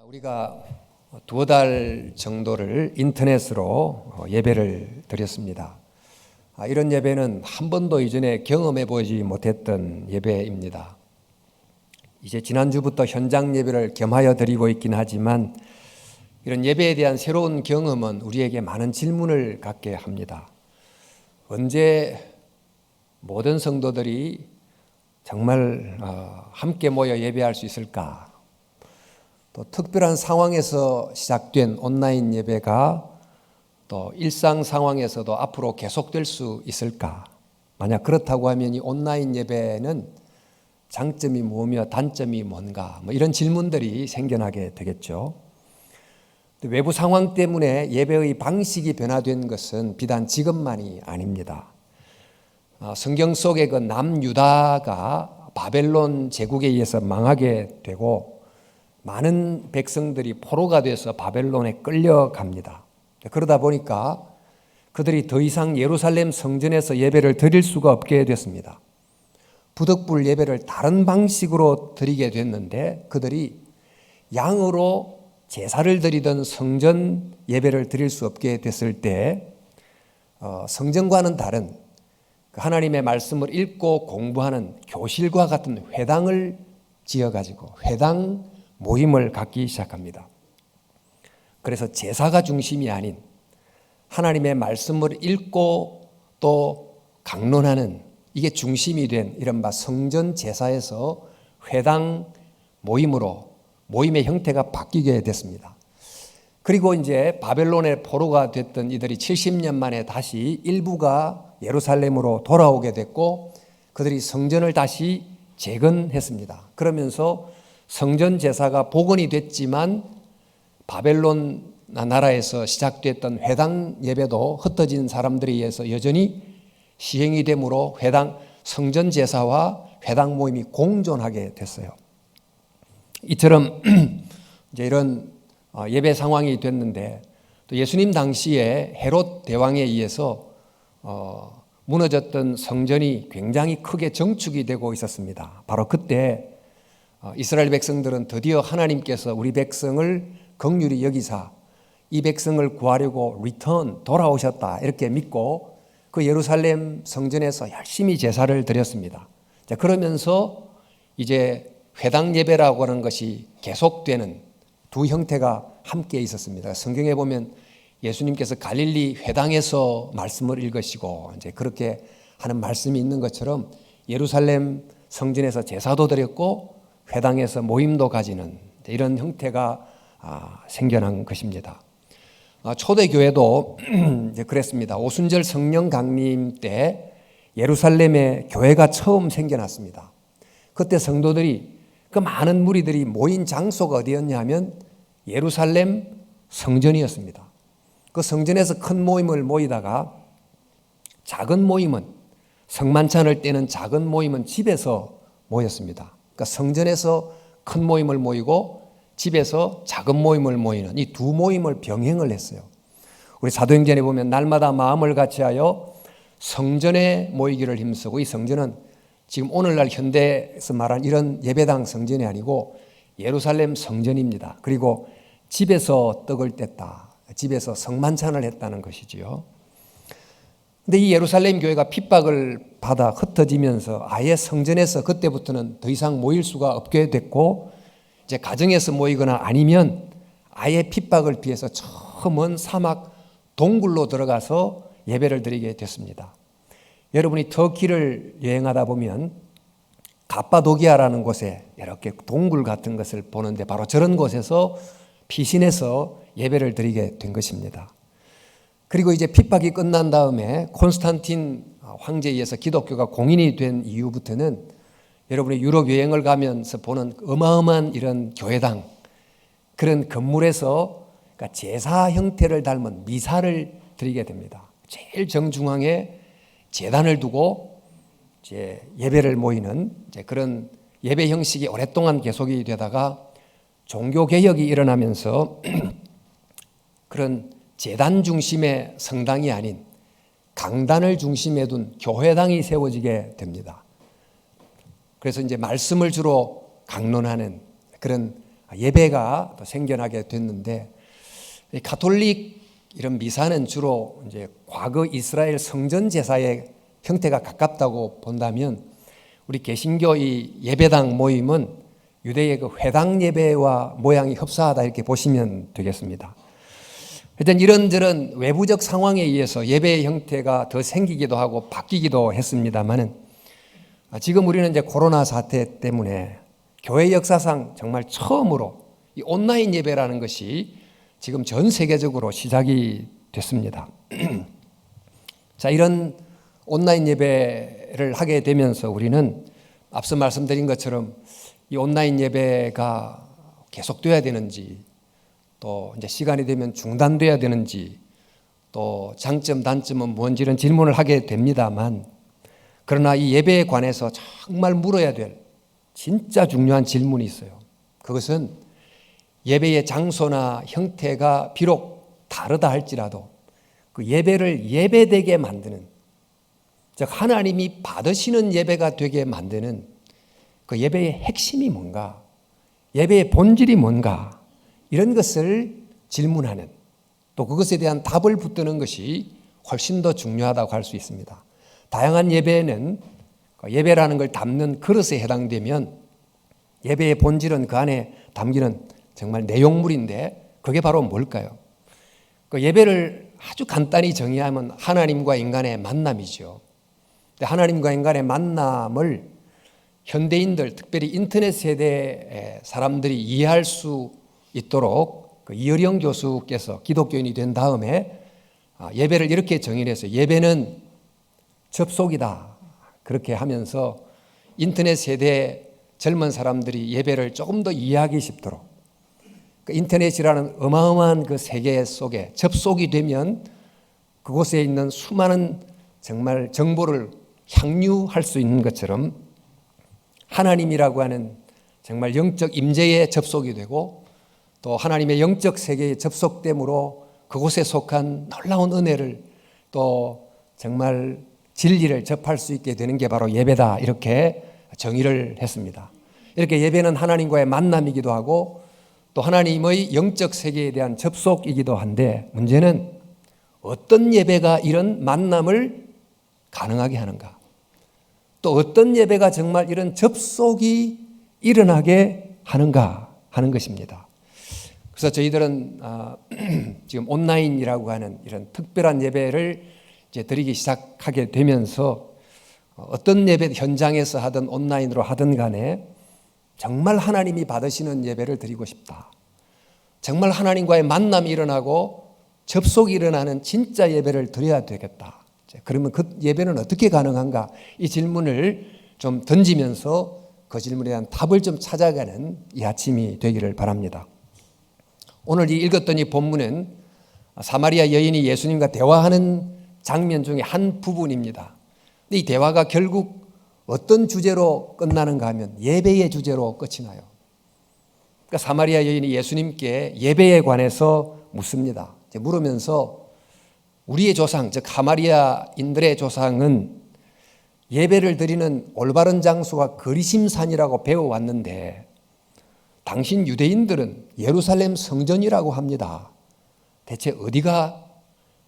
우리가 두어 달 정도를 인터넷으로 예배를 드렸습니다. 이런 예배는 한 번도 이전에 경험해 보지 못했던 예배입니다. 이제 지난주부터 현장 예배를 겸하여 드리고 있긴 하지만 이런 예배에 대한 새로운 경험은 우리에게 많은 질문을 갖게 합니다. 언제 모든 성도들이 정말 함께 모여 예배할 수 있을까? 또 특별한 상황에서 시작된 온라인 예배가 또 일상 상황에서도 앞으로 계속될 수 있을까? 만약 그렇다고 하면 이 온라인 예배는 장점이 뭐며 단점이 뭔가? 이런 질문들이 생겨나게 되겠죠. 외부 상황 때문에 예배의 방식이 변화된 것은 비단 지금만이 아닙니다. 성경 속의 그 남유다가 바벨론 제국에 의해서 망하게 되고 많은 백성들이 포로가 돼서 바벨론에 끌려갑니다. 그러다 보니까 그들이 더 이상 예루살렘 성전에서 예배를 드릴 수가 없게 됐습니다. 부득불 예배를 다른 방식으로 드리게 됐는데 그들이 양으로 제사를 드리던 성전 예배를 드릴 수 없게 됐을 때 성전과는 다른 하나님의 말씀을 읽고 공부하는 교실과 같은 회당을 지어가지고 회당 모임을 갖기 시작합니다. 그래서 제사가 중심이 아닌 하나님의 말씀을 읽고 또 강론하는 이게 중심이 된 이른바 성전 제사에서 회당 모임으로 모임의 형태가 바뀌게 됐습니다. 그리고 이제 바벨론의 포로가 됐던 이들이 70년 만에 다시 일부가 예루살렘으로 돌아오게 됐고 그들이 성전을 다시 재건했습니다. 그러면서 성전 제사가 복원이 됐지만 바벨론 나라에서 시작됐던 회당 예배도 흩어진 사람들에 의해서 여전히 시행이 되므로 성전 제사와 회당 모임이 공존하게 됐어요. 이처럼 이제 이런 예배 상황이 됐는데 또 예수님 당시에 헤롯 대왕에 의해서 무너졌던 성전이 굉장히 크게 정축이 되고 있었습니다. 바로 그때 이스라엘 백성들은 드디어 하나님께서 우리 백성을 긍휼히 여기사 이 백성을 구하려고 돌아오셨다 이렇게 믿고 그 예루살렘 성전에서 열심히 제사를 드렸습니다. 자, 그러면서 이제 회당 예배라고 하는 것이 계속되는 두 형태가 함께 있었습니다. 성경에 보면 예수님께서 갈릴리 회당에서 말씀을 읽으시고 이제 그렇게 하는 말씀이 있는 것처럼 예루살렘 성전에서 제사도 드렸고 회당에서 모임도 가지는 이런 형태가 생겨난 것입니다. 초대교회도 이제 그랬습니다. 오순절 성령 강림 때 예루살렘에 교회가 처음 생겨났습니다. 그때 성도들이 그 많은 무리들이 모인 장소가 어디였냐 하면 예루살렘 성전이었습니다. 그 성전에서 큰 모임을 모이다가 작은 모임은 성만찬을 떼는 작은 모임은 집에서 모였습니다. 그러니까 성전에서 큰 모임을 모이고 집에서 작은 모임을 모이는 이 두 모임을 병행을 했어요. 우리 사도행전에 보면 날마다 마음을 같이하여 성전에 모이기를 힘쓰고 이 성전은 지금 오늘날 현대에서 말하는 이런 예배당 성전이 아니고 예루살렘 성전입니다. 그리고 집에서 떡을 뗐다. 집에서 성만찬을 했다는 것이지요. 근데 이 예루살렘 교회가 핍박을 받아 흩어지면서 아예 성전에서 그때부터는 더 이상 모일 수가 없게 됐고 이제 가정에서 모이거나 아니면 아예 핍박을 피해서 저 먼 사막 동굴로 들어가서 예배를 드리게 됐습니다. 여러분이 터키를 여행하다 보면 갑바도기아라는 곳에 이렇게 동굴 같은 것을 보는데 바로 저런 곳에서 피신해서 예배를 드리게 된 것입니다. 그리고 이제 핍박이 끝난 다음에 콘스탄틴 황제에 의해서 기독교가 공인이 된 이후부터는 여러분이 유럽 여행을 가면서 보는 어마어마한 이런 교회당 그런 건물에서 그러니까 제사 형태를 닮은 미사를 드리게 됩니다. 제일 정중앙에 제단을 두고 이제 예배를 모이는 이제 그런 예배 형식이 오랫동안 계속이 되다가 종교개혁이 일어나면서 그런 제단 중심의 성당이 아닌 강단을 중심에 둔 교회당이 세워지게 됩니다. 그래서 이제 말씀을 주로 강론하는 그런 예배가 또 생겨나게 됐는데, 이 가톨릭 이런 미사는 주로 이제 과거 이스라엘 성전 제사의 형태가 가깝다고 본다면, 우리 개신교 이 예배당 모임은 유대의 그 회당 예배와 모양이 흡사하다 이렇게 보시면 되겠습니다. 일단 이런저런 외부적 상황에 의해서 예배의 형태가 더 생기기도 하고 바뀌기도 했습니다만은, 지금 우리는 이제 코로나 사태 때문에 교회 역사상 정말 처음으로 이 온라인 예배라는 것이 지금 전 세계적으로 시작이 됐습니다. 자, 이런 온라인 예배를 하게 되면서 우리는 앞서 말씀드린 것처럼 이 온라인 예배가 계속돼야 되는지, 또 이제 시간이 되면 중단돼야 되는지, 또 장점 단점은 뭔지 이런 질문을 하게 됩니다만, 그러나 이 예배에 관해서 정말 물어야 될 진짜 중요한 질문이 있어요. 그것은 예배의 장소나 형태가 비록 다르다 할지라도 그 예배를 예배되게 만드는, 즉 하나님이 받으시는 예배가 되게 만드는 그 예배의 핵심이 뭔가, 예배의 본질이 뭔가, 이런 것을 질문하는, 또 그것에 대한 답을 붙드는 것이 훨씬 더 중요하다고 할 수 있습니다. 다양한 예배는 예배라는 걸 담는 그릇에 해당되면 예배의 본질은 그 안에 담기는 정말 내용물인데, 그게 바로 뭘까요? 그 예배를 아주 간단히 정의하면 하나님과 인간의 만남이죠. 하나님과 인간의 만남을 현대인들, 특별히 인터넷 세대의 사람들이 이해할 수 있도록 그 이어령 교수께서 기독교인이 된 다음에 예배를 이렇게 정의해서 예배는 접속이다, 그렇게 하면서 인터넷 세대 젊은 사람들이 예배를 조금 더 이해하기 쉽도록, 그 인터넷이라는 어마어마한 그 세계 속에 접속이 되면 그곳에 있는 수많은 정말 정보를 향유할 수 있는 것처럼 하나님이라고 하는 정말 영적 임재에 접속이 되고, 또 하나님의 영적 세계에 접속됨으로 그곳에 속한 놀라운 은혜를, 또 정말 진리를 접할 수 있게 되는 게 바로 예배다, 이렇게 정의를 했습니다. 이렇게 예배는 하나님과의 만남이기도 하고 또 하나님의 영적 세계에 대한 접속이기도 한데, 문제는 어떤 예배가 이런 만남을 가능하게 하는가, 또 어떤 예배가 정말 이런 접속이 일어나게 하는가 하는 것입니다. 그래서 저희들은 지금 온라인이라고 하는 이런 특별한 예배를 이제 드리기 시작하게 되면서, 어떤 예배 현장에서 하든 온라인으로 하든 간에 정말 하나님이 받으시는 예배를 드리고 싶다, 정말 하나님과의 만남이 일어나고 접속이 일어나는 진짜 예배를 드려야 되겠다. 그러면 그 예배는 어떻게 가능한가, 이 질문을 좀 던지면서 그 질문에 대한 답을 좀 찾아가는 이 아침이 되기를 바랍니다. 오늘 이 읽었던 이 본문은 사마리아 여인이 예수님과 대화하는 장면 중에 한 부분입니다. 이 대화가 결국 어떤 주제로 끝나는가 하면 예배의 주제로 끝이 나요. 그러니까 사마리아 여인이 예수님께 예배에 관해서 묻습니다. 물으면서 우리의 조상, 즉 사마리아인들의 조상은 예배를 드리는 올바른 장소가 그리심산이라고 배워왔는데, 당신 유대인들은 예루살렘 성전이라고 합니다. 대체 어디가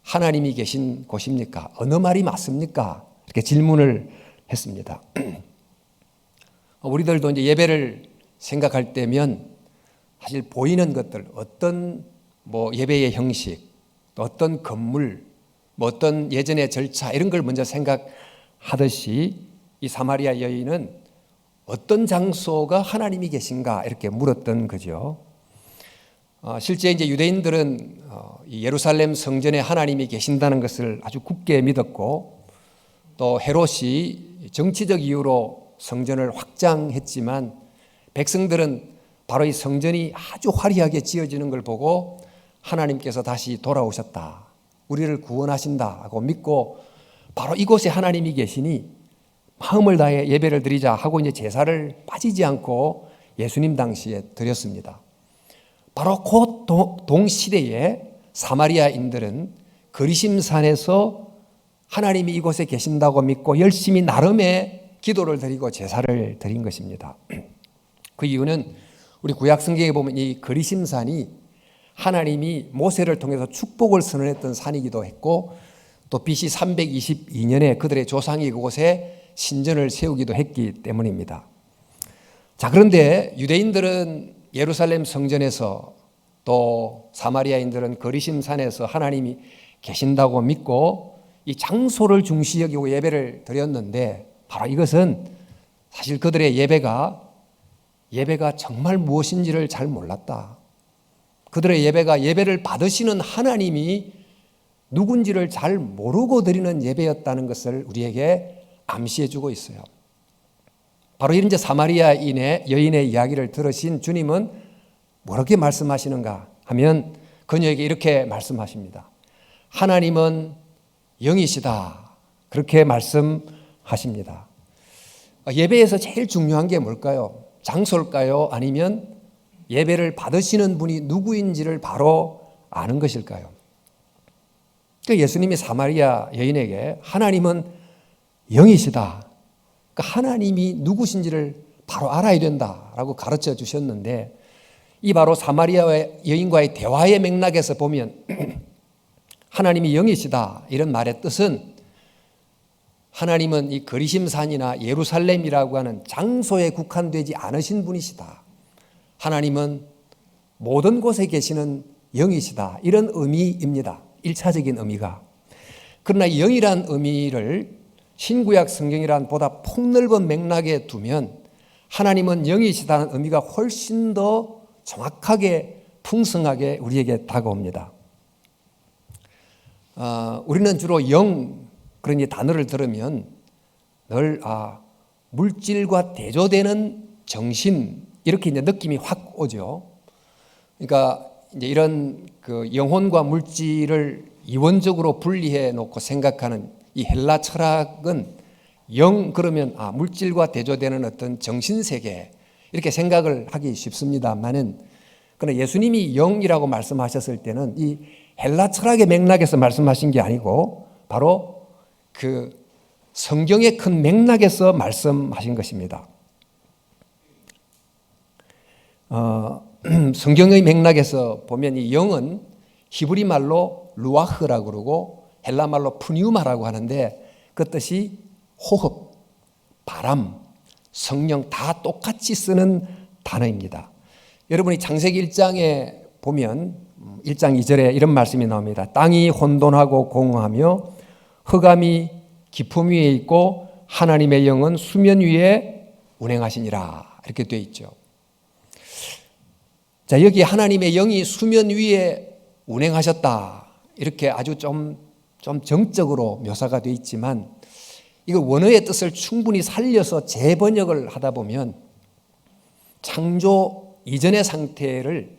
하나님이 계신 곳입니까? 어느 말이 맞습니까? 이렇게 질문을 했습니다. 우리들도 이제 예배를 생각할 때면 사실 보이는 것들, 어떤 예배의 형식, 또 어떤 건물, 어떤 예전의 절차, 이런 걸 먼저 생각하듯이 이 사마리아 여인은 어떤 장소가 하나님이 계신가 이렇게 물었던 거죠. 실제 이제 유대인들은 이 예루살렘 성전에 하나님이 계신다는 것을 아주 굳게 믿었고, 또 헤롯이 정치적 이유로 성전을 확장했지만 백성들은 바로 이 성전이 아주 화려하게 지어지는 걸 보고 하나님께서 다시 돌아오셨다, 우리를 구원하신다 하고 믿고 바로 이곳에 하나님이 계시니 마음을 다해 예배를 드리자 하고 이제 제사를 빠지지 않고 예수님 당시에 드렸습니다. 바로 그 동시대에 사마리아인들은 그리심산에서 하나님이 이곳에 계신다고 믿고 열심히 나름의 기도를 드리고 제사를 드린 것입니다. 그 이유는 우리 구약 성경에 보면 이 그리심산이 하나님이 모세를 통해서 축복을 선언했던 산이기도 했고 또 BC 322년에 그들의 조상이 그곳에 신전을 세우기도 했기 때문입니다. 자, 그런데 유대인들은 예루살렘 성전에서 또 사마리아인들은 그리심산에서 하나님이 계신다고 믿고 이 장소를 중시 여기고 예배를 드렸는데 바로 이것은 사실 그들의 예배가 정말 무엇인지를 잘 몰랐다. 그들의 예배가 예배를 받으시는 하나님이 누군지를 잘 모르고 드리는 예배였다는 것을 우리에게 암시해 주고 있어요. 바로 이런 이제 사마리아 여인의 이야기를 들으신 주님은 뭐렇게 말씀하시는가 하면 그녀에게 이렇게 말씀하십니다. 하나님은 영이시다. 그렇게 말씀하십니다. 예배에서 제일 중요한 게 뭘까요? 장소일까요? 아니면 예배를 받으시는 분이 누구인지를 바로 아는 것일까요? 예수님이 사마리아 여인에게 하나님은 영이시다. 하나님이 누구신지를 바로 알아야 된다라고 가르쳐 주셨는데 이 바로 사마리아 여인과의 대화의 맥락에서 보면 하나님이 영이시다 이런 말의 뜻은 하나님은 이 그리심산이나 예루살렘이라고 하는 장소에 국한되지 않으신 분이시다. 하나님은 모든 곳에 계시는 영이시다. 이런 의미입니다. 1차적인 의미가. 그러나 영이란 의미를 신구약 성경이란 보다 폭넓은 맥락에 두면 하나님은 영이시다는 의미가 훨씬 더 정확하게 풍성하게 우리에게 다가옵니다. 우리는 주로 영 그런 단어를 들으면 늘 물질과 대조되는 정신 이렇게 이제 느낌이 확 오죠. 그러니까 이제 이런 그 영혼과 물질을 이원적으로 분리해 놓고 생각하는 이 헬라 철학은 영 그러면 물질과 대조되는 어떤 정신 세계 이렇게 생각을 하기 쉽습니다만은 그러나 예수님이 영이라고 말씀하셨을 때는 이 헬라 철학의 맥락에서 말씀하신 게 아니고 바로 그 성경의 큰 맥락에서 말씀하신 것입니다. 성경의 맥락에서 보면 이 영은 히브리 말로 루아흐라고 그러고 헬라 말로 푸뉴마라고 하는데 그 뜻이 호흡, 바람, 성령 다 똑같이 쓰는 단어입니다. 여러분이 창세기 1장에 보면 1장 2절에 이런 말씀이 나옵니다. 땅이 혼돈하고 공허하며 흑암이 깊음 위에 있고 하나님의 영은 수면 위에 운행하시니라 이렇게 되어 있죠. 자, 여기 하나님의 영이 수면 위에 운행하셨다 이렇게 아주 좀 정적으로 묘사가 되어 있지만 이거 원어의 뜻을 충분히 살려서 재번역을 하다 보면 창조 이전의 상태를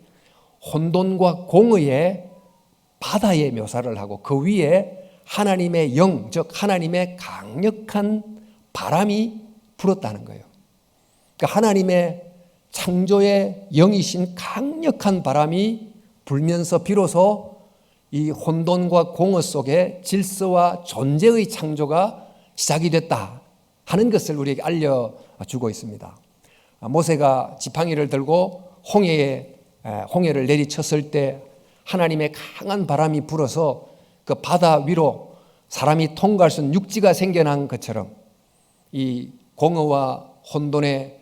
혼돈과 공의의 바다의 묘사를 하고 그 위에 하나님의 영, 즉 하나님의 강력한 바람이 불었다는 거예요. 그러니까 하나님의 창조의 영이신 강력한 바람이 불면서 비로소 이 혼돈과 공허 속에 질서와 존재의 창조가 시작이 됐다 하는 것을 우리에게 알려주고 있습니다. 모세가 지팡이를 들고 홍해를 내리쳤을 때 하나님의 강한 바람이 불어서 그 바다 위로 사람이 통과할 수 있는 육지가 생겨난 것처럼 이 공허와 혼돈의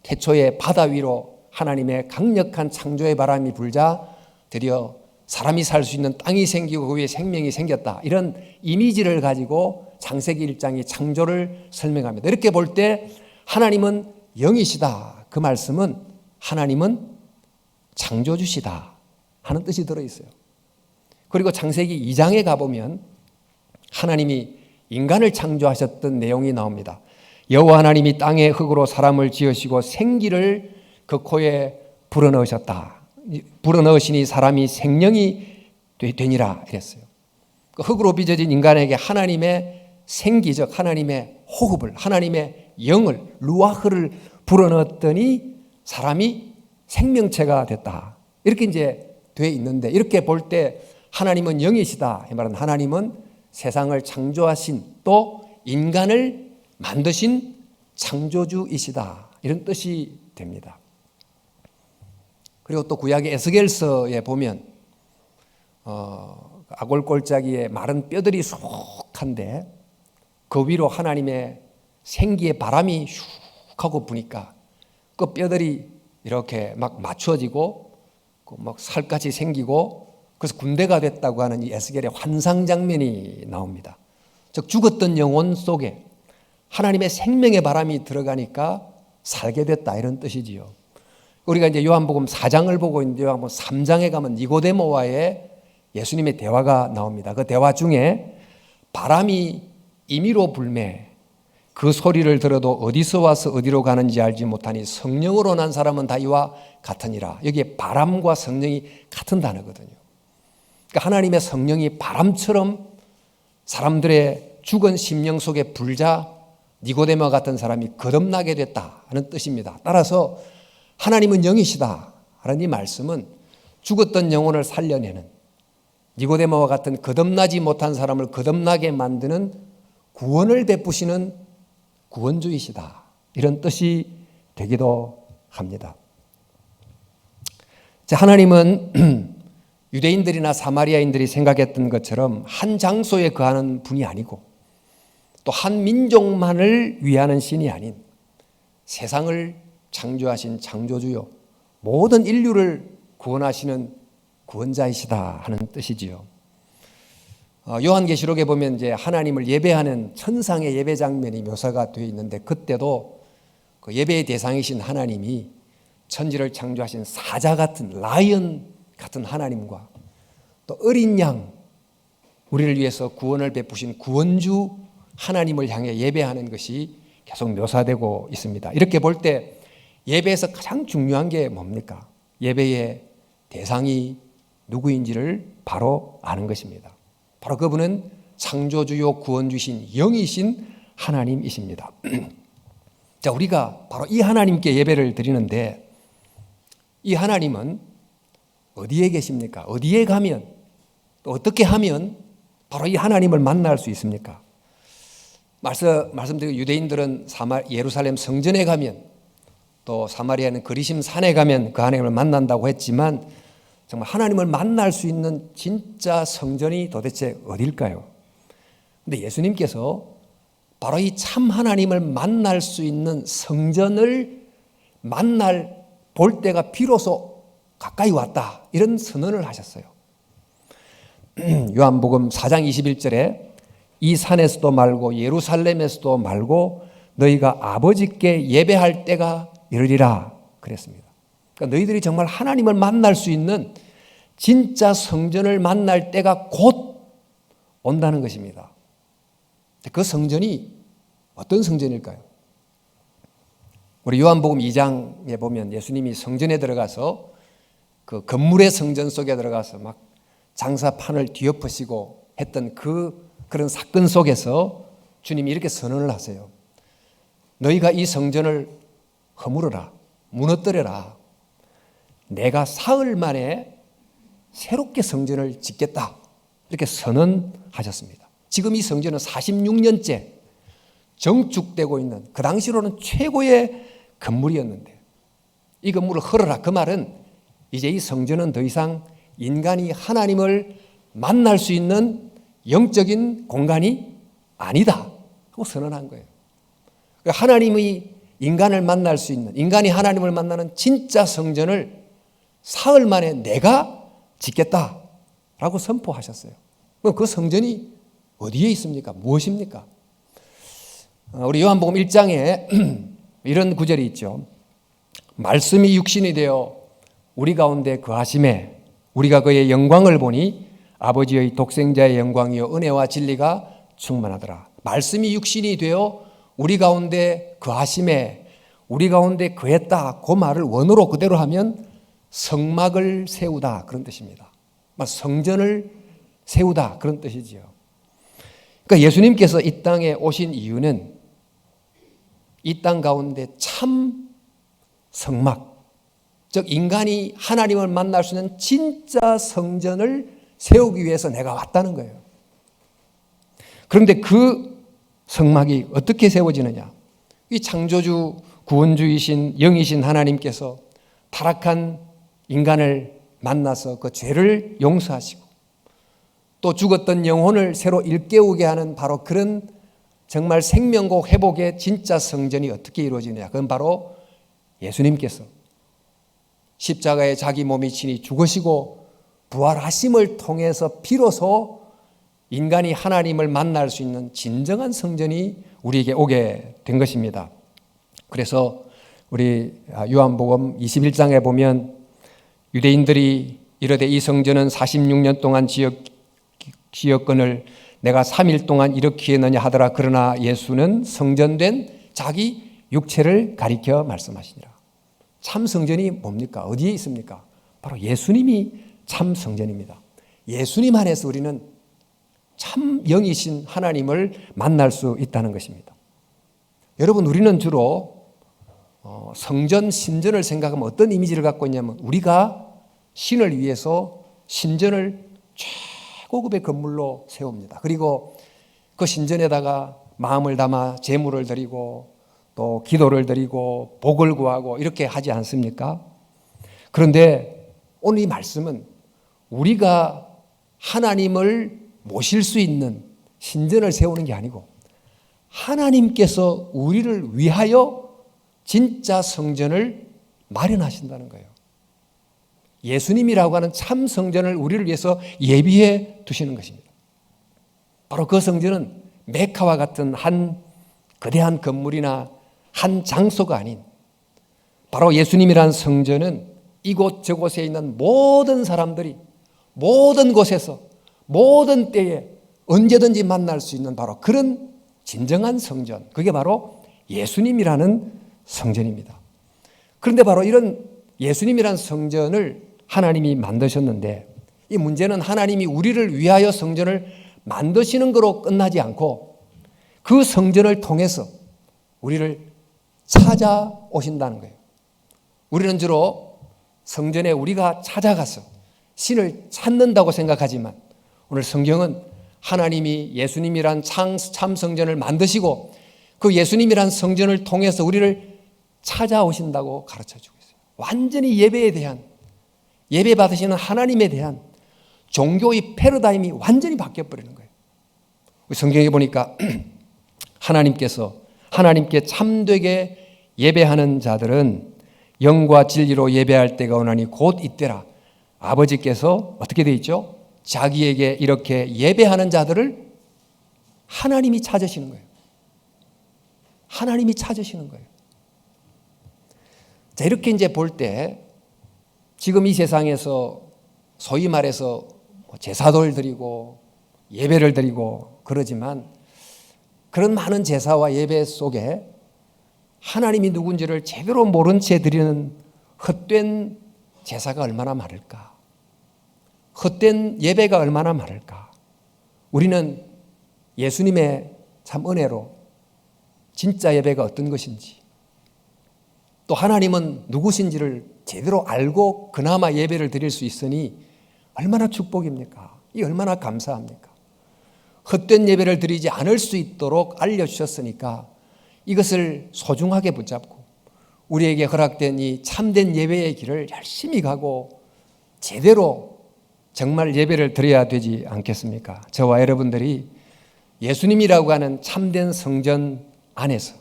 태초의 바다 위로 하나님의 강력한 창조의 바람이 불자 드디어 사람이 살 수 있는 땅이 생기고 그 위에 생명이 생겼다. 이런 이미지를 가지고 창세기 1장이 창조를 설명합니다. 이렇게 볼 때 하나님은 영이시다. 그 말씀은 하나님은 창조주시다 하는 뜻이 들어있어요. 그리고 창세기 2장에 가보면 하나님이 인간을 창조하셨던 내용이 나옵니다. 여호와 하나님이 땅의 흙으로 사람을 지으시고 생기를 그 코에 불어넣으셨다. 불어넣으시니 사람이 생명이 되니라 이랬어요. 그 흙으로 빚어진 인간에게 하나님의 생기적 하나님의 호흡을 하나님의 영을 루아흐를 불어넣었더니 사람이 생명체가 됐다. 이렇게 이제 돼 있는데 이렇게 볼 때 하나님은 영이시다. 이 말은 하나님은 세상을 창조하신 또 인간을 만드신 창조주이시다. 이런 뜻이 됩니다. 그리고 또 구약의 에스겔서에 보면 아골골짜기에 마른 뼈들이 수북한데 그 위로 하나님의 생기의 바람이 슉 하고 부니까 그 뼈들이 이렇게 막 맞춰지고 막 살같이 생기고 그래서 군대가 됐다고 하는 이 에스겔의 환상 장면이 나옵니다. 즉 죽었던 영혼 속에 하나님의 생명의 바람이 들어가니까 살게 됐다 이런 뜻이지요. 우리가 이제 요한복음 4장을 보고 있는데 요한복음 3장에 가면 니고데모와의 예수님의 대화가 나옵니다. 그 대화 중에 바람이 임의로 불매 그 소리를 들어도 어디서 와서 어디로 가는지 알지 못하니 성령으로 난 사람은 다 이와 같으니라. 여기에 바람과 성령이 같은 단어거든요. 그러니까 하나님의 성령이 바람처럼 사람들의 죽은 심령 속에 불자 니고데모 같은 사람이 거듭나게 됐다는 뜻입니다. 따라서 하나님은 영이시다 하는 이 말씀은 죽었던 영혼을 살려내는 니고데모와 같은 거듭나지 못한 사람을 거듭나게 만드는 구원을 베푸시는 구원주이시다 이런 뜻이 되기도 합니다. 하나님은 유대인들이나 사마리아인들이 생각했던 것처럼 한 장소에 거하는 분이 아니고 또 한 민족만을 위하는 신이 아닌 세상을 창조하신 창조주요 모든 인류를 구원하시는 구원자이시다 하는 뜻이지요. 요한계시록에 보면 이제 하나님을 예배하는 천상의 예배 장면이 묘사가 되어 있는데 그때도 그 예배의 대상이신 하나님이 천지를 창조하신 사자 같은 라이언 같은 하나님과 또 어린 양 우리를 위해서 구원을 베푸신 구원주 하나님을 향해 예배하는 것이 계속 묘사되고 있습니다. 이렇게 볼 때 예배에서 가장 중요한 게 뭡니까? 예배의 대상이 누구인지를 바로 아는 것입니다. 바로 그분은 창조주요 구원주신 영이신 하나님이십니다. 자, 우리가 바로 이 하나님께 예배를 드리는데 이 하나님은 어디에 계십니까? 어디에 가면 또 어떻게 하면 바로 이 하나님을 만날 수 있습니까? 말씀드리고 유대인들은 예루살렘 성전에 가면 또 사마리아는 그리심 산에 가면 그 하나님을 만난다고 했지만 정말 하나님을 만날 수 있는 진짜 성전이 도대체 어딜까요? 근데 예수님께서 바로 이 참 하나님을 만날 수 있는 성전을 볼 때가 비로소 가까이 왔다 이런 선언을 하셨어요. 요한복음 4장 21절에 이 산에서도 말고 예루살렘에서도 말고 너희가 아버지께 예배할 때가 이르리라 그랬습니다. 그러니까 너희들이 정말 하나님을 만날 수 있는 진짜 성전을 만날 때가 곧 온다는 것입니다. 그 성전이 어떤 성전일까요? 우리 요한복음 2장에 보면 예수님이 성전에 들어가서 그 건물의 성전 속에 들어가서 막 장사판을 뒤엎으시고 했던 그런 사건 속에서 주님이 이렇게 선언을 하세요. 너희가 이 성전을 허물어라, 무너뜨려라. 내가 사흘 만에 새롭게 성전을 짓겠다. 이렇게 선언하셨습니다. 지금 이 성전은 46년째 정축되고 있는 그 당시로는 최고의 건물이었는데 이 건물을 헐어라. 그 말은 이제 이 성전은 더 이상 인간이 하나님을 만날 수 있는 영적인 공간이 아니다 하고 선언한 거예요. 하나님이 인간을 만날 수 있는, 인간이 하나님을 만나는 진짜 성전을 사흘 만에 내가 짓겠다라고 선포하셨어요. 그 성전이 어디에 있습니까? 무엇입니까? 우리 요한복음 1장에 이런 구절이 있죠. 말씀이 육신이 되어 우리 가운데 거하심에 우리가 그의 영광을 보니 아버지의 독생자의 영광이요 은혜와 진리가 충만하더라. 말씀이 육신이 되어 우리 가운데 거하심에 우리 가운데 거했다. 그 말을 원어로 그대로 하면 성막을 세우다 그런 뜻입니다. 성전을 세우다 그런 뜻이지요. 그러니까 예수님께서 이 땅에 오신 이유는 이 땅 가운데 참 성막, 즉 인간이 하나님을 만날 수 있는 진짜 성전을 세우기 위해서 내가 왔다는 거예요. 그런데 그 성막이 어떻게 세워지느냐? 이 창조주 구원주이신 영이신 하나님께서 타락한 인간을 만나서 그 죄를 용서하시고 또 죽었던 영혼을 새로 일깨우게 하는 바로 그런 정말 생명과 회복의 진짜 성전이 어떻게 이루어지느냐. 그건 바로 예수님께서 십자가에 자기 몸이 친히 죽으시고 부활하심을 통해서 비로소 인간이 하나님을 만날 수 있는 진정한 성전이 우리에게 오게 된 것입니다. 그래서 우리 요한복음 21장에 보면 유대인들이 이르되 이 성전은 46년 동안 지었건을 내가 3일 동안 일으키느냐 하더라. 그러나 예수는 성전된 자기 육체를 가리켜 말씀하시니라. 참 성전이 뭡니까? 어디에 있습니까? 바로 예수님이 참 성전입니다. 예수님 안에서 우리는 참 영이신 하나님을 만날 수 있다는 것입니다. 여러분, 우리는 주로 성전, 신전을 생각하면 어떤 이미지를 갖고 있냐면 우리가 신을 위해서 신전을 최고급의 건물로 세웁니다. 그리고 그 신전에다가 마음을 담아 제물을 드리고 또 기도를 드리고 복을 구하고 이렇게 하지 않습니까? 그런데 오늘 이 말씀은 우리가 하나님을 모실 수 있는 신전을 세우는 게 아니고 하나님께서 우리를 위하여 진짜 성전을 마련하신다는 거예요. 예수님이라고 하는 참 성전을 우리를 위해서 예비해 두시는 것입니다. 바로 그 성전은 메카와 같은 한 거대한 건물이나 한 장소가 아닌 바로 예수님이라는 성전은 이곳 저곳에 있는 모든 사람들이 모든 곳에서 모든 때에 언제든지 만날 수 있는 바로 그런 진정한 성전, 그게 바로 예수님이라는 성전입니다. 그런데 바로 이런 예수님이라는 성전을 하나님이 만드셨는데 이 문제는 하나님이 우리를 위하여 성전을 만드시는 거로 끝나지 않고 그 성전을 통해서 우리를 찾아오신다는 거예요. 우리는 주로 성전에 우리가 찾아가서 신을 찾는다고 생각하지만 오늘 성경은 하나님이 예수님이란 참 성전을 만드시고 그 예수님이란 성전을 통해서 우리를 찾아오신다고 가르쳐주고 있어요. 완전히 예배에 대한, 예배 받으시는 하나님에 대한 종교의 패러다임이 완전히 바뀌어버리는 거예요. 성경에 보니까 하나님께 참되게 예배하는 자들은 영과 진리로 예배할 때가 오나니 곧 이때라. 아버지께서 어떻게 되어 있죠? 자기에게 이렇게 예배하는 자들을 하나님이 찾으시는 거예요. 하나님이 찾으시는 거예요. 자, 이렇게 이제 볼 때 지금 이 세상에서 소위 말해서 제사도를 드리고 예배를 드리고 그러지만 그런 많은 제사와 예배 속에 하나님이 누군지를 제대로 모른 채 드리는 헛된 제사가 얼마나 많을까? 헛된 예배가 얼마나 많을까? 우리는 예수님의 참 은혜로 진짜 예배가 어떤 것인지 또 하나님은 누구신지를 제대로 알고 그나마 예배를 드릴 수 있으니 얼마나 축복입니까? 이 얼마나 감사합니까? 헛된 예배를 드리지 않을 수 있도록 알려주셨으니까 이것을 소중하게 붙잡고 우리에게 허락된 이 참된 예배의 길을 열심히 가고 제대로 정말 예배를 드려야 되지 않겠습니까? 저와 여러분들이 예수님이라고 하는 참된 성전 안에서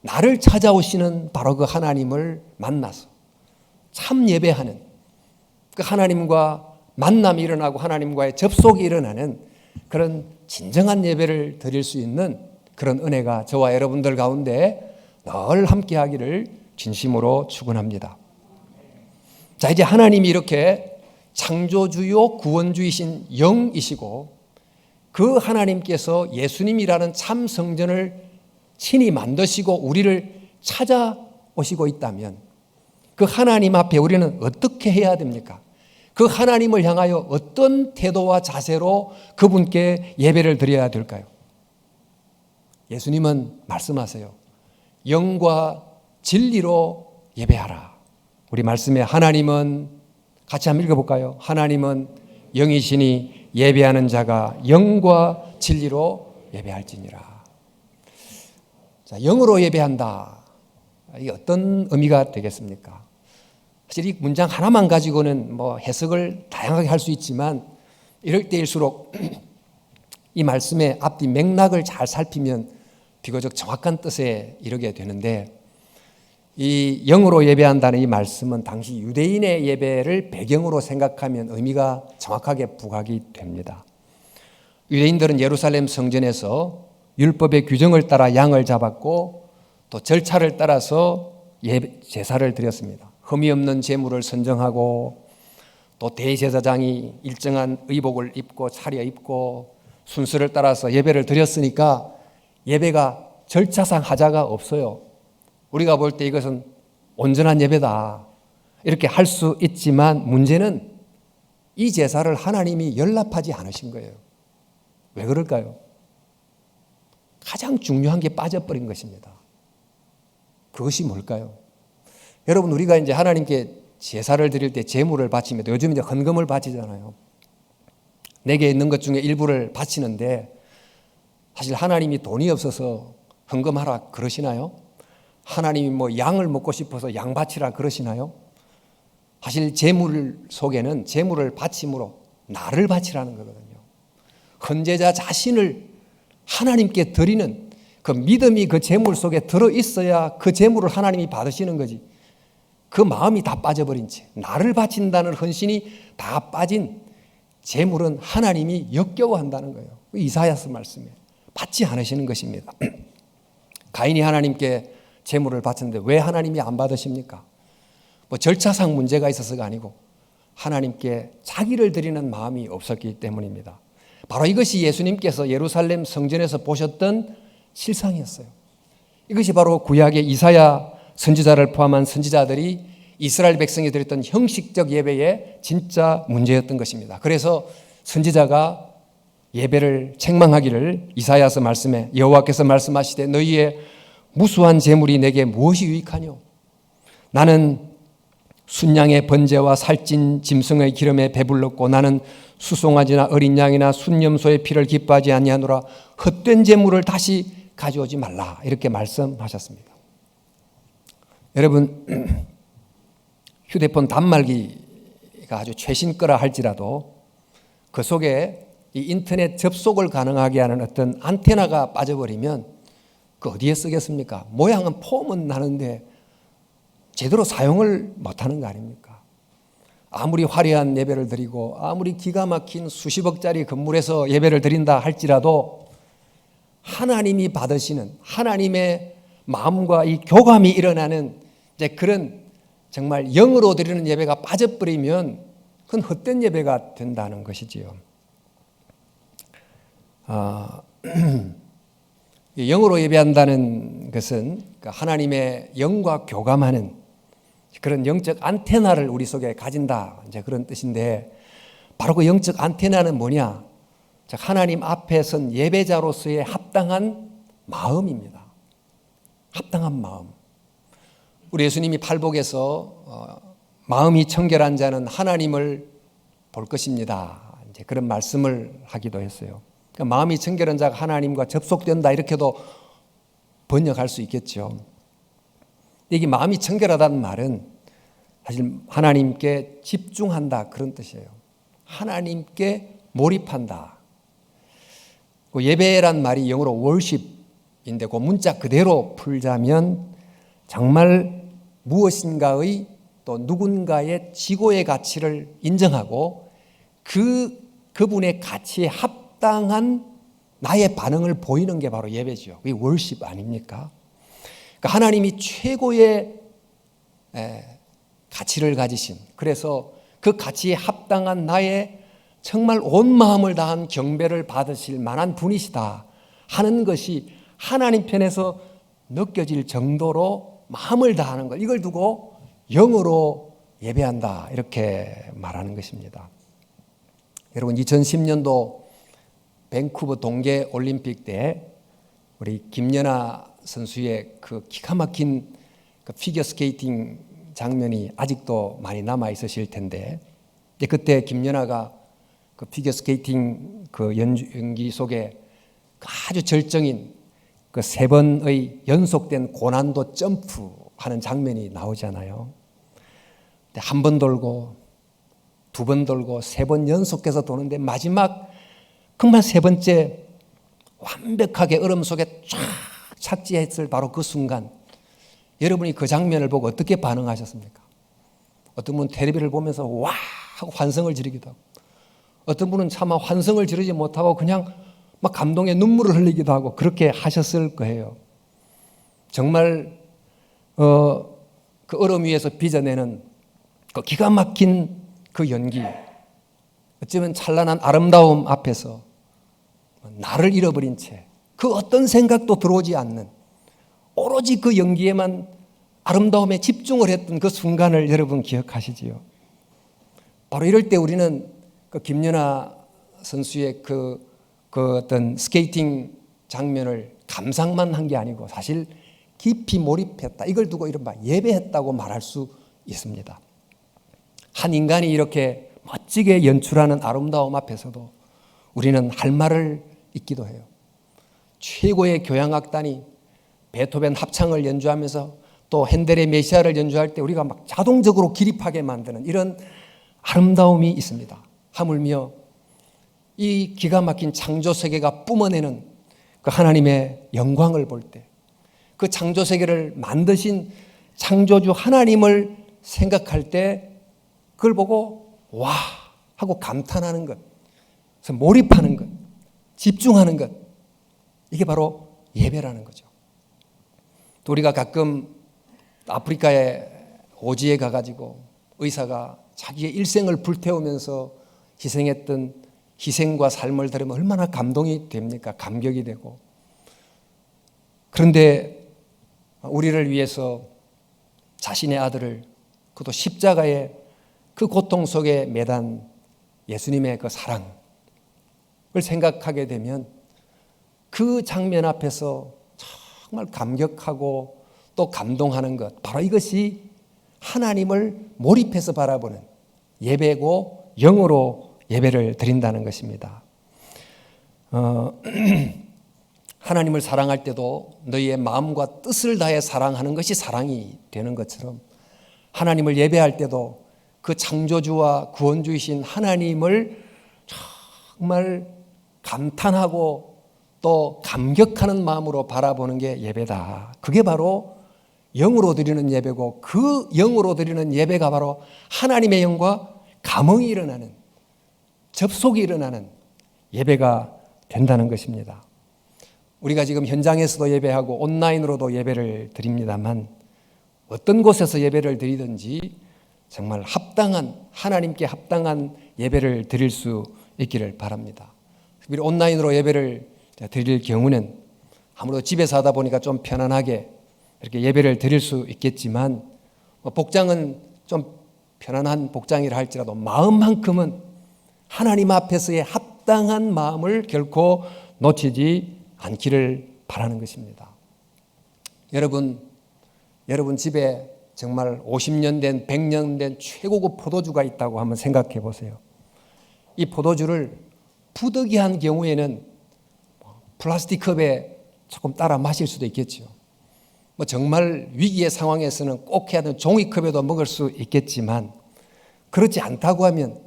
나를 찾아오시는 바로 그 하나님을 만나서 참 예배하는 그 하나님과 만남이 일어나고 하나님과의 접속이 일어나는 그런 진정한 예배를 드릴 수 있는 그런 은혜가 저와 여러분들 가운데 늘 함께하기를 진심으로 축원합니다. 자, 이제 하나님이 이렇게 창조주요 구원주이신 영이시고 그 하나님께서 예수님이라는 참 성전을 친히 만드시고 우리를 찾아오시고 있다면 그 하나님 앞에 우리는 어떻게 해야 됩니까? 그 하나님을 향하여 어떤 태도와 자세로 그분께 예배를 드려야 될까요? 예수님은 말씀하세요. 영과 진리로 예배하라. 우리 말씀에 하나님은 같이 한번 읽어볼까요? 하나님은 영이시니 예배하는 자가 영과 진리로 예배할지니라. 자, 영으로 예배한다. 이게 어떤 의미가 되겠습니까? 사실 이 문장 하나만 가지고는 해석을 다양하게 할 수 있지만 이럴 때일수록 이 말씀의 앞뒤 맥락을 잘 살피면 비교적 정확한 뜻에 이르게 되는데, 이 영으로 예배한다는 이 말씀은 당시 유대인의 예배를 배경으로 생각하면 의미가 정확하게 부각이 됩니다. 유대인들은 예루살렘 성전에서 율법의 규정을 따라 양을 잡았고 또 절차를 따라서 제사를 드렸습니다. 흠이 없는 제물을 선정하고 또 대제사장이 일정한 의복을 입고 차려입고 순서를 따라서 예배를 드렸으니까 예배가 절차상 하자가 없어요. 우리가 볼 때 이것은 온전한 예배다 이렇게 할 수 있지만, 문제는 이 제사를 하나님이 연락하지 않으신 거예요. 왜 그럴까요? 가장 중요한 게 빠져버린 것입니다. 그것이 뭘까요? 여러분, 우리가 이제 하나님께 제사를 드릴 때 제물을 바칩니다. 요즘 이제 헌금을 바치잖아요. 내게 있는 것 중에 일부를 바치는데, 사실 하나님이 돈이 없어서 헌금하라 그러시나요? 하나님이 양을 먹고 싶어서 양 바치라 그러시나요? 사실 제물 속에는 제물을 바침으로 나를 바치라는 거거든요. 헌제자 자신을 하나님께 드리는 그 믿음이 그 제물 속에 들어있어야 그 제물을 하나님이 받으시는 거지. 그 마음이 다 빠져버린 채 나를 바친다는 헌신이 다 빠진 제물은 하나님이 역겨워한다는 거예요. 이사야서 말씀에 받지 않으시는 것입니다. 가인이 하나님께 제물을 바쳤는데 왜 하나님이 안 받으십니까? 절차상 문제가 있어서가 아니고 하나님께 자기를 드리는 마음이 없었기 때문입니다. 바로 이것이 예수님께서 예루살렘 성전에서 보셨던 실상이었어요. 이것이 바로 구약의 이사야 선지자를 포함한 선지자들이 이스라엘 백성이 드렸던 형식적 예배의 진짜 문제였던 것입니다. 그래서 선지자가 예배를 책망하기를 이사야서 말씀에 여호와께서 말씀하시되 너희의 무수한 제물이 내게 무엇이 유익하뇨? 나는 순양의 번제와 살찐 짐승의 기름에 배불렀고 나는 수송아지나 어린 양이나 순염소의 피를 기뻐하지 아니하노라. 헛된 제물을 다시 가져오지 말라. 이렇게 말씀하셨습니다. 여러분, 휴대폰 단말기가 아주 최신 거라 할지라도 그 속에 이 인터넷 접속을 가능하게 하는 어떤 안테나가 빠져버리면 그 어디에 쓰겠습니까? 모양은 폼은 나는데 제대로 사용을 못하는 거 아닙니까? 아무리 화려한 예배를 드리고 아무리 기가 막힌 수십억짜리 건물에서 예배를 드린다 할지라도 하나님이 받으시는 하나님의 마음과 이 교감이 일어나는 이제 그런 정말 영으로 드리는 예배가 빠져버리면 그건 헛된 예배가 된다는 것이지요. 영으로 예배한다는 것은 하나님의 영과 교감하는 그런 영적 안테나를 우리 속에 가진다, 이제 그런 뜻인데, 바로 그 영적 안테나는 뭐냐? 하나님 앞에 선 예배자로서의 합당한 마음입니다. 합당한 마음. 우리 예수님이 팔복에서 마음이 청결한 자는 하나님을 볼 것입니다, 이제 그런 말씀을 하기도 했어요. 그러니까 마음이 청결한 자가 하나님과 접속된다 이렇게도 번역할 수 있겠죠. 이게 마음이 청결하다는 말은 사실 하나님께 집중한다 그런 뜻이에요. 하나님께 몰입한다. 그 예배란 말이 영어로 worship인데 그 문자 그대로 풀자면 정말 무엇인가의 또 누군가의 지고의 가치를 인정하고 그분의 가치에 합당한 나의 반응을 보이는 게 바로 예배죠. 그게 worship 아닙니까? 그러니까 하나님이 최고의 가치를 가지신, 그래서 그 가치에 합당한 나의 정말 온 마음을 다한 경배를 받으실 만한 분이시다 하는 것이 하나님 편에서 느껴질 정도로 마음을 다하는 것, 이걸 두고 영으로 예배한다 이렇게 말하는 것입니다. 여러분, 2010년도 밴쿠버 동계 올림픽 때 우리 김연아 선수의 그 기가 막힌 그 피겨 스케이팅 장면이 아직도 많이 남아 있으실 텐데, 그때 김연아가 그 피겨 스케이팅 그 연기 속에 아주 절정인 그 3번의 연속된 고난도 점프하는 장면이 나오잖아요. 한 번 돌고 두 번 돌고 세 번 연속해서 도는데 마지막 정말 세 번째 완벽하게 얼음 속에 쫙 착지했을 바로 그 순간 여러분이 그 장면을 보고 어떻게 반응하셨습니까? 어떤 분은 텔레비를 보면서 와 하고 환성을 지르기도 하고 어떤 분은 차마 환성을 지르지 못하고 그냥 막 감동의 눈물을 흘리기도 하고 그렇게 하셨을 거예요. 정말 그 얼음 위에서 빚어내는 그 기가 막힌 그 연기, 어쩌면 찬란한 아름다움 앞에서 나를 잃어버린 채 그 어떤 생각도 들어오지 않는 오로지 그 연기에만 아름다움에 집중을 했던 그 순간을 여러분 기억하시지요? 바로 이럴 때 우리는 그 김연아 선수의 그 어떤 스케이팅 장면을 감상만 한 게 아니고 사실 깊이 몰입했다. 이걸 두고 이른바 예배했다고 말할 수 있습니다. 한 인간이 이렇게 멋지게 연출하는 아름다움 앞에서도 우리는 할 말을 잊기도 해요. 최고의 교향악단이 베토벤 합창을 연주하면서 또 핸델의 메시아를 연주할 때 우리가 막 자동적으로 기립하게 만드는 이런 아름다움이 있습니다. 하물며 이 기가 막힌 창조 세계가 뿜어내는 그 하나님의 영광을 볼 때 그 창조 세계를 만드신 창조주 하나님을 생각할 때 그걸 보고 와 하고 감탄하는 것, 그래서 몰입하는 것, 집중하는 것, 이게 바로 예배라는 거죠. 또 우리가 가끔 아프리카의 오지에 가가지고 의사가 자기의 일생을 불태우면서 희생했던 희생과 삶을 들으면 얼마나 감동이 됩니까? 감격이 되고. 그런데 우리를 위해서 자신의 아들을 그것도 십자가의 그 고통 속에 매단 예수님의 그 사랑을 생각하게 되면 그 장면 앞에서 정말 감격하고 또 감동하는 것, 바로 이것이 하나님을 몰입해서 바라보는 예배고 영으로 예배를 드린다는 것입니다. 하나님을 사랑할 때도 너희의 마음과 뜻을 다해 사랑하는 것이 사랑이 되는 것처럼 하나님을 예배할 때도 그 창조주와 구원주이신 하나님을 정말 감탄하고 또 감격하는 마음으로 바라보는 게 예배다. 그게 바로 영으로 드리는 예배고 그 영으로 드리는 예배가 바로 하나님의 영과 감흥이 일어나는, 접속이 일어나는 예배가 된다는 것입니다. 우리가 지금 현장에서도 예배하고 온라인으로도 예배를 드립니다만 어떤 곳에서 예배를 드리든지 정말 합당한, 하나님께 합당한 예배를 드릴 수 있기를 바랍니다. 특별히 온라인으로 예배를 드릴 경우는 아무래도 집에서 하다 보니까 좀 편안하게 이렇게 예배를 드릴 수 있겠지만 복장은 좀 편안한 복장이라 할지라도 마음만큼은 하나님 앞에서의 합당한 마음을 결코 놓치지 않기를 바라는 것입니다. 여러분 집에 정말 50년 된 100년 된 최고급 포도주가 있다고 한번 생각해 보세요. 이 포도주를 부득이한 경우에는 플라스틱 컵에 조금 따라 마실 수도 있겠죠. 정말 위기의 상황에서는 꼭 해야 되는 종이컵에도 먹을 수 있겠지만 그렇지 않다고 하면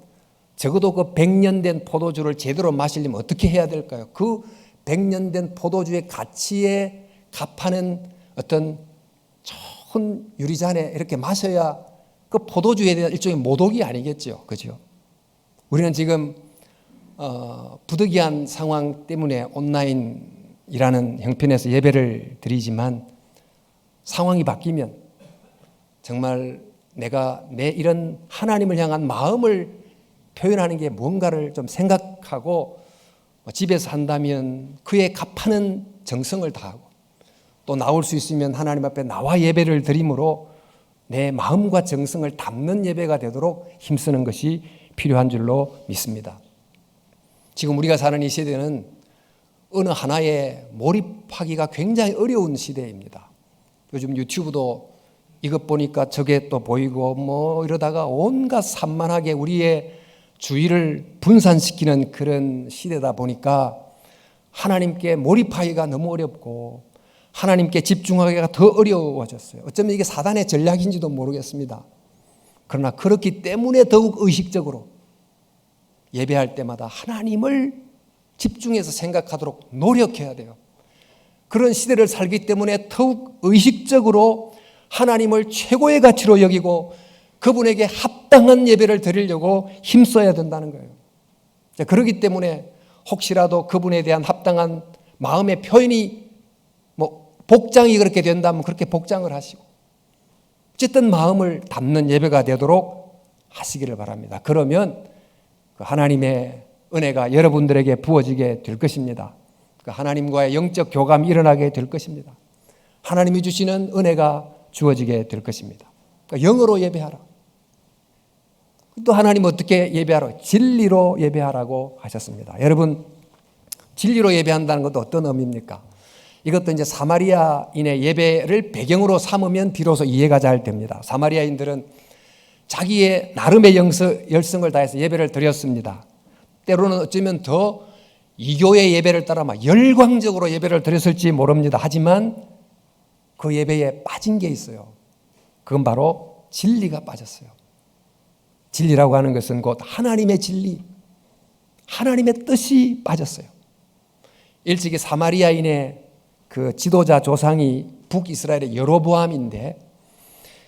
적어도 그 100년 된 포도주를 제대로 마시려면 어떻게 해야 될까요? 그 100년 된 포도주의 가치에 값하는 어떤 좋은 유리잔에 이렇게 마셔야 그 포도주에 대한 일종의 모독이 아니겠죠. 그죠? 우리는 지금 부득이한 상황 때문에 온라인이라는 형편에서 예배를 드리지만 상황이 바뀌면 정말 내가 내 이런 하나님을 향한 마음을 표현하는 게 뭔가를 좀 생각하고 집에서 한다면 그에 값하는 정성을 다하고 또 나올 수 있으면 하나님 앞에 나와 예배를 드림으로 내 마음과 정성을 담는 예배가 되도록 힘쓰는 것이 필요한 줄로 믿습니다. 지금 우리가 사는 이 시대는 어느 하나에 몰입하기가 굉장히 어려운 시대입니다. 요즘 유튜브도 이것 보니까 저게 또 보이고 이러다가 온갖 산만하게 우리의 주의를 분산시키는 그런 시대다 보니까 하나님께 몰입하기가 너무 어렵고 하나님께 집중하기가 더 어려워졌어요. 어쩌면 이게 사단의 전략인지도 모르겠습니다. 그러나 그렇기 때문에 더욱 의식적으로 예배할 때마다 하나님을 집중해서 생각하도록 노력해야 돼요. 그런 시대를 살기 때문에 더욱 의식적으로 하나님을 최고의 가치로 여기고 그분에게 합당한 예배를 드리려고 힘써야 된다는 거예요. 그렇기 때문에 혹시라도 그분에 대한 합당한 마음의 표현이 복장이 그렇게 된다면 그렇게 복장을 하시고 어쨌든 마음을 담는 예배가 되도록 하시기를 바랍니다. 그러면 그 하나님의 은혜가 여러분들에게 부어지게 될 것입니다. 그 하나님과의 영적 교감이 일어나게 될 것입니다. 하나님이 주시는 은혜가 주어지게 될 것입니다. 그러니까 영어로 예배하라. 또 하나님 어떻게 예배하라? 진리로 예배하라고 하셨습니다. 여러분, 진리로 예배한다는 것도 어떤 의미입니까? 이것도 이제 사마리아인의 예배를 배경으로 삼으면 비로소 이해가 잘 됩니다. 사마리아인들은 자기의 나름의 열성을 다해서 예배를 드렸습니다. 때로는 어쩌면 더 이교의 예배를 따라 막 열광적으로 예배를 드렸을지 모릅니다. 하지만 그 예배에 빠진 게 있어요. 그건 바로 진리가 빠졌어요. 진리라고 하는 것은 곧 하나님의 진리, 하나님의 뜻이 빠졌어요. 일찍이 사마리아인의 그 지도자 조상이 북이스라엘의 여로보암인데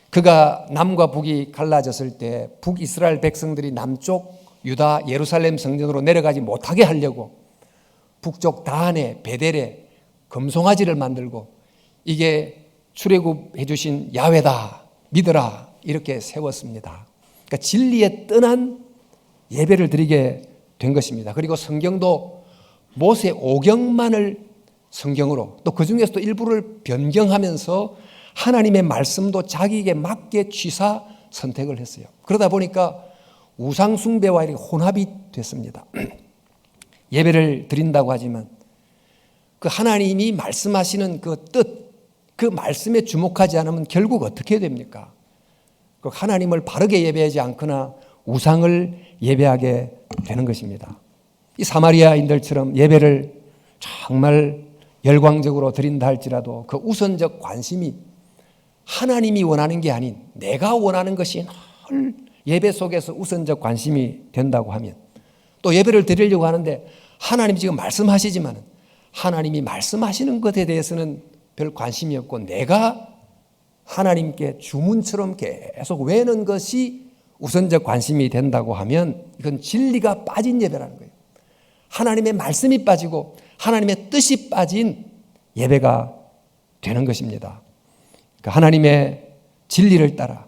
그가 남과 북이 갈라졌을 때 북이스라엘 백성들이 남쪽 유다 예루살렘 성전으로 내려가지 못하게 하려고 북쪽 다한에 베델에 금송아지를 만들고 이게 출애굽해 주신 야훼다 믿으라 이렇게 세웠습니다. 그러니까 진리에 떠난 예배를 드리게 된 것입니다. 그리고 성경도 모세 오경만을 성경으로 또 그중에서도 일부를 변경하면서 하나님의 말씀도 자기에게 맞게 취사 선택을 했어요. 그러다 보니까 우상 숭배와 이렇게 혼합이 됐습니다. 예배를 드린다고 하지만 그 하나님이 말씀하시는 그 뜻, 그 말씀에 주목하지 않으면 결국 어떻게 됩니까? 그 하나님을 바르게 예배하지 않거나 우상을 예배하게 되는 것입니다. 이 사마리아인들처럼 예배를 정말 열광적으로 드린다 할지라도 그 우선적 관심이 하나님이 원하는 게 아닌 내가 원하는 것이 늘 예배 속에서 우선적 관심이 된다고 하면 또 예배를 드리려고 하는데 하나님이 지금 말씀하시지만 하나님이 말씀하시는 것에 대해서는 별 관심이 없고 내가 하나님께 주문처럼 계속 외는 것이 우선적 관심이 된다고 하면 이건 진리가 빠진 예배라는 거예요. 하나님의 말씀이 빠지고 하나님의 뜻이 빠진 예배가 되는 것입니다. 그러니까 하나님의 진리를 따라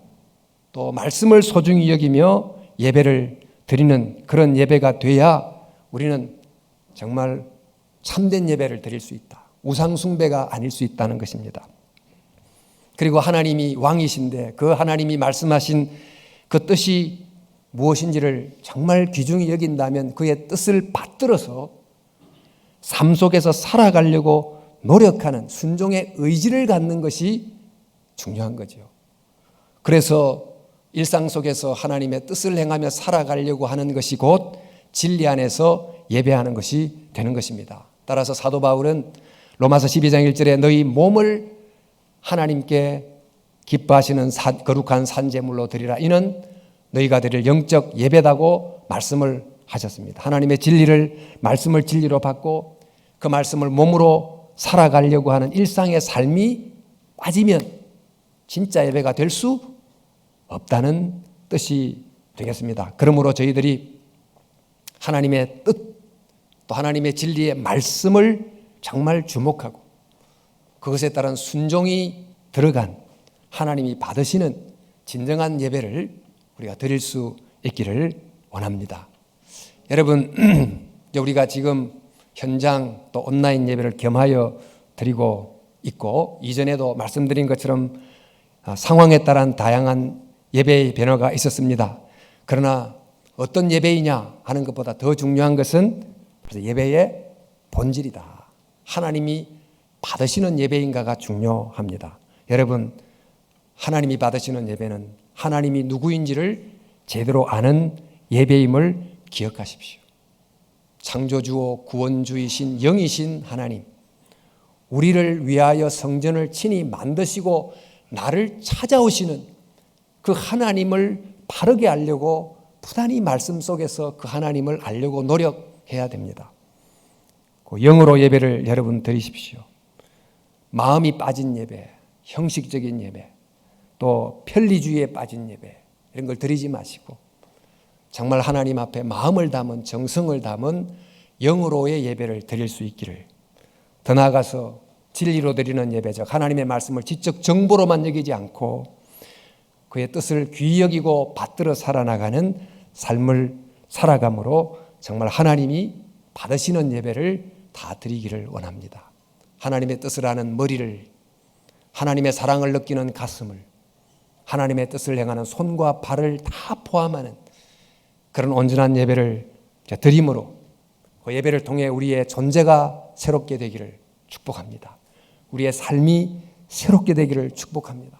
또 말씀을 소중히 여기며 예배를 드리는 그런 예배가 돼야 우리는 정말 참된 예배를 드릴 수 있다. 우상 숭배가 아닐 수 있다는 것입니다. 그리고 하나님이 왕이신데 그 하나님이 말씀하신 그 뜻이 무엇인지를 정말 귀중히 여긴다면 그의 뜻을 받들어서 삶 속에서 살아가려고 노력하는 순종의 의지를 갖는 것이 중요한 거죠. 그래서 일상 속에서 하나님의 뜻을 행하며 살아가려고 하는 것이 곧 진리 안에서 예배하는 것이 되는 것입니다. 따라서 사도 바울은 로마서 12장 1절에 너희 몸을 하나님께 기뻐하시는 거룩한 산제물로 드리라. 이는 너희가 드릴 영적 예배다고 말씀을 하셨습니다. 하나님의 진리를 말씀을 진리로 받고 그 말씀을 몸으로 살아가려고 하는 일상의 삶이 빠지면 진짜 예배가 될 수 없다는 뜻이 되겠습니다. 그러므로 저희들이 하나님의 뜻 또 하나님의 진리의 말씀을 정말 주목하고 그것에 따른 순종이 들어간 하나님이 받으시는 진정한 예배를 우리가 드릴 수 있기를 원합니다. 여러분, 우리가 지금 현장 또 온라인 예배를 겸하여 드리고 있고 이전에도 말씀드린 것처럼 상황에 따른 다양한 예배의 변화가 있었습니다. 그러나 어떤 예배이냐 하는 것보다 더 중요한 것은 예배의 본질이다. 하나님이 받으시는 예배인가가 중요합니다. 여러분, 하나님이 받으시는 예배는 하나님이 누구인지를 제대로 아는 예배임을 기억하십시오. 창조주오 구원주이신 영이신 하나님, 우리를 위하여 성전을 친히 만드시고 나를 찾아오시는 그 하나님을 바르게 알려고 부단히 말씀 속에서 그 하나님을 알려고 노력해야 됩니다. 그 영으로 예배를 여러분 드리십시오. 마음이 빠진 예배, 형식적인 예배, 또 편리주의에 빠진 예배 이런 걸 드리지 마시고 정말 하나님 앞에 마음을 담은 정성을 담은 영으로의 예배를 드릴 수 있기를, 더 나아가서 진리로 드리는 예배, 즉 하나님의 말씀을 지적 정보로만 여기지 않고 그의 뜻을 귀히 여기고 받들어 살아나가는 삶을 살아감으로 정말 하나님이 받으시는 예배를 다 드리기를 원합니다. 하나님의 뜻을 아는 머리를, 하나님의 사랑을 느끼는 가슴을, 하나님의 뜻을 행하는 손과 발을 다 포함하는 그런 온전한 예배를 드림으로 그 예배를 통해 우리의 존재가 새롭게 되기를 축복합니다. 우리의 삶이 새롭게 되기를 축복합니다.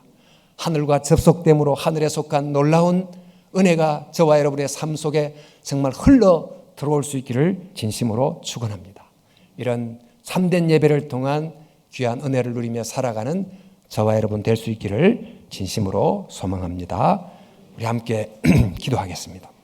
하늘과 접속됨으로 하늘에 속한 놀라운 은혜가 저와 여러분의 삶 속에 정말 흘러 들어올 수 있기를 진심으로 축원합니다. 이런 참된 예배를 통한 귀한 은혜를 누리며 살아가는 저와 여러분 될 수 있기를 진심으로 소망합니다. 우리 함께 기도하겠습니다.